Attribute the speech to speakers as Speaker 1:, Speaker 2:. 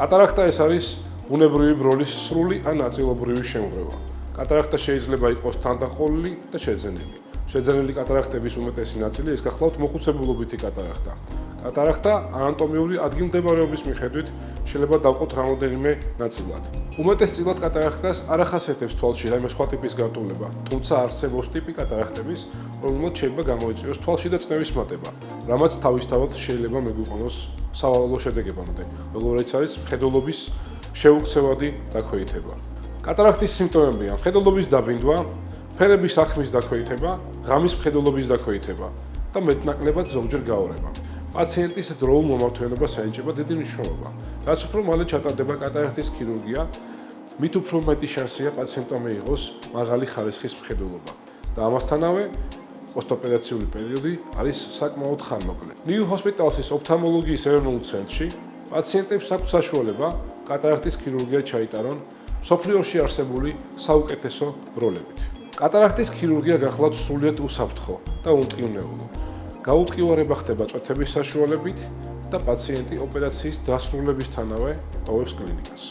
Speaker 1: კატარაქტა ეს არის ბუნებრივი ბროლის სრული ან ნაწილობრივი შემღვრევა. კატარაქტა შეიძლება იყოს თანდაყოლილი და შეძენილი. შეძენილი კატარაქტების უმეტესი ნაწილი ეს გახლავთ მოხუცებულობითი კატარაქტა. კატარაქტა ანატომიური ადგილმდებარეობის მიხედვით შეიძლება დავყოთ რამოდენიმე ნაწილად. უმეტესწილად კატარაქტას არ ახასიათებს თვალში რაიმე სხვა ტიპის გართულება, თუმცა არსებობს ტიპი კატარაქტების, რომელმაც შეიძლება გამოიწვიოს თვალში და წნევის მატება, რამაც თავისთავად შეიძლება მეგვიყვანოს სავალალო შედეგებამდე, როგორიც არის მხედველობის შეუქცევადი დაქვეითება. კატარაქტის სიმპტომებია: მხედველობის დაბინდვა, ფერების აღქმის დაქვეითება, ღამის მხედველობის დაქვეითება და მეტნაკლებად ზოგჯერ გაორება. პაციენტის დროულ მომართვენებას აენიჭება დიდი მნიშვნელობა. რაც უფრო მალე ჩატარდება კატარაქტის ქირურგია, მით უფრო მეტი შანსია პაციენტმა მიიღოს მაღალი ხარისხის მხედველობა და ამასთანავე პოსტოპერაციული პერიოდი არის საკმაოდ ხანმოკლე. New Hospital's ოფთალმოლოგიის ეროვნულ ცენტრში პაციენტებს აქვთ საშუალება კატარაქტის ქირურგია ჩაიტარონ მსოფლიოში არსებული საუკეთესო ბროლებით. კატარაქტის ქირურგია გახლავთ სრულიად უსაფრთხო და უმტკივნეულო. გაუტკივარება ხდება წვეთების საშუალებით და პაციენტი ოპერაციის დასრულებისთანავე ტოვებს კლინიკას.